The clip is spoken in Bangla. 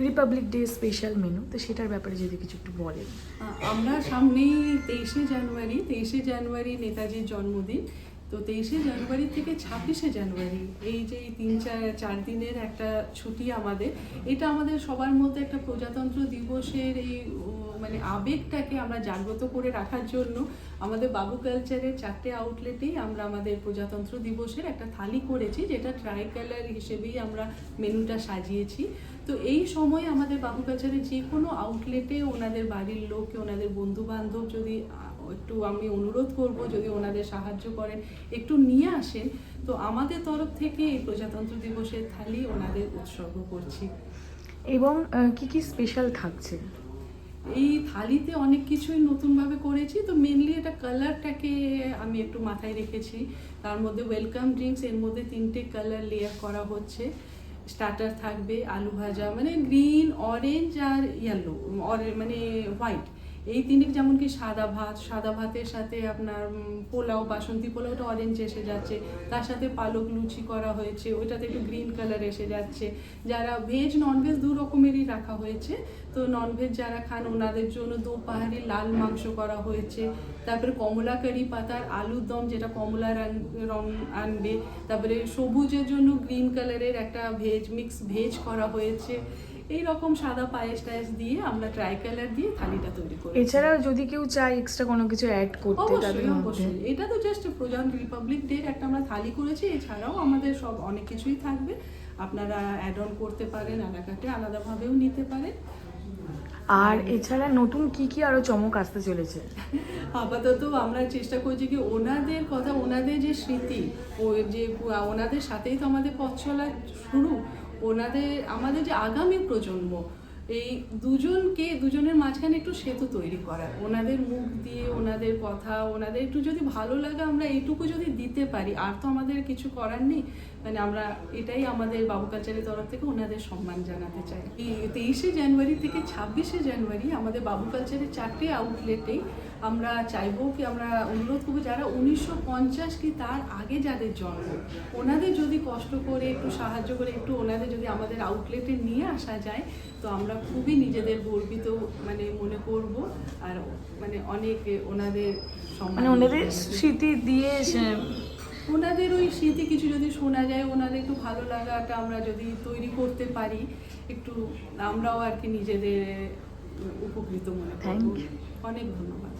রিপাবলিক ডে স্পেশাল মেনু, তো সেটার ব্যাপারে যদি কিছু একটু বলেন। আমরা সামনেই 23শে জানুয়ারি নেতাজির জন্মদিন। তো 23শে জানুয়ারি থেকে 26শে জানুয়ারি এই যে 3-4 দিনের একটা ছুটি আমাদের, এটা আমাদের সবার মধ্যে একটা প্রজাতন্ত্র দিবসের এই মানে আবেগটাকে আমরা জাগ্রত করে রাখার জন্য আমাদের বাবু কালচারের 4টে আউটলেটেই আমরা আমাদের প্রজাতন্ত্র দিবসের একটা থালি করেছি, যেটা ট্রাই কালার হিসেবেই আমরা মেনুটা সাজিয়েছি। তো এই সময় আমাদের বাবু কালচারের যে কোনো আউটলেটে ওনাদের বাড়ির লোক, ওনাদের বন্ধু বান্ধব যদি একটু, আমি অনুরোধ করব যদি ওনাদের সাহায্য করেন, একটু নিয়ে আসেন। তো আমাদের তরফ থেকে এই প্রজাতন্ত্র দিবসের থালি ওনাদের উৎসর্গ করছি। এবং কি কি স্পেশাল থাকছে? এই থালিতে অনেক কিছুই নতুনভাবে করেছি। তো মেনলি এটা কালারটাকে আমি একটু মাথায় রেখেছি। তার মধ্যে ওয়েলকাম ড্রিঙ্কস, এর মধ্যে 3টে কালার লেয়ার করা হচ্ছে। স্টার্টার থাকবে আলু ভাজা, মানে গ্রিন, অরেঞ্জ আর ইয়েলো, মানে হোয়াইট, এই তিনটে। যেমন কি সাদা ভাতের সাথে আপনার পোলাও, বাসন্তী পোলাওটা অরেঞ্জ এসে যাচ্ছে, তার সাথে পালক লুচি করা হয়েছে, ওইটাতে একটু গ্রিন কালার এসে যাচ্ছে। যারা ভেজ ননভেজ দু রকমেরই রাখা হয়েছে। তো ননভেজ যারা খান ওনাদের জন্য দোপাহারি লাল মাংস করা হয়েছে। তারপরে কমলা কারি পাতার আলুর দম, যেটা কমলা রং আনবে। তারপরে সবুজের জন্য গ্রিন কালারের একটা মিক্স ভেজ করা হয়েছে। এইরকম সাদা পায়েস টায়েস দিয়ে আমরা ট্রাই কালার দিয়ে থালিটা তৈরি করি। এছাড়াও যদি কেউ চায় এক্সট্রা কোনো কিছু অ্যাড করতে, তাদের মধ্যে অবশ্যই এটা তো জাস্ট প্রজাতন্ত্র রিপাবলিক ডে একটা আমরা থালি করেছি। এছাড়াও আমাদের সব অনেক কিছুই থাকবে, আপনারা অ্যাড অন করতে পারেন, আলাকাটে আলাদাভাবেও নিতে পারেন। আর এছাড়া নতুন কি কি আরো চমক আসতে চলেছে? আপাতত আমরা চেষ্টা করছি কি ওনাদের কথা, ওনাদের যে স্মৃতি, যে ওনাদের সাথেই তো আমাদের পথ চলা শুরু। আমাদের যে আগামী প্রজন্ম, এই দুজনের মাঝখানে একটু সেতু তৈরি করা, ওনাদের মুখ দিয়ে, ওনাদের কথা, ওনাদের একটু যদি ভালো লাগে, আমরা এইটুকু যদি দিতে পারি, আর তো আমাদের কিছু করার নেই। মানে আমরা এটাই আমাদের বাবু কালচারের তরফ থেকে ওনাদের সম্মান জানাতে চাই। এই 23শে জানুয়ারি থেকে 26শে জানুয়ারি আমাদের বাবু কালচারের 4টে আউটলেটেই আমরা চাইবো কি, আমরা অনুরোধ করবো যারা 1950 কি তার আগে যাদের জন্ম, ওনাদের যদি কষ্ট করে একটু সাহায্য করে একটু ওনাদের যদি আমাদের আউটলেটে নিয়ে আসা যায়, তো আমরা খুবই নিজেদের গর্বিত মানে মনে করব। আর মানে অনেক ওনাদের মানে ওনাদের স্মৃতি দিয়ে, ওনাদের ওই স্মৃতি কিছু যদি শোনা যায়, ওনাদের একটু ভালো লাগাটা আমরা যদি তৈরি করতে পারি, একটু আমরাও আর কি নিজেদের উপকৃত মনে করব। Thank you. অনেক ধন্যবাদ।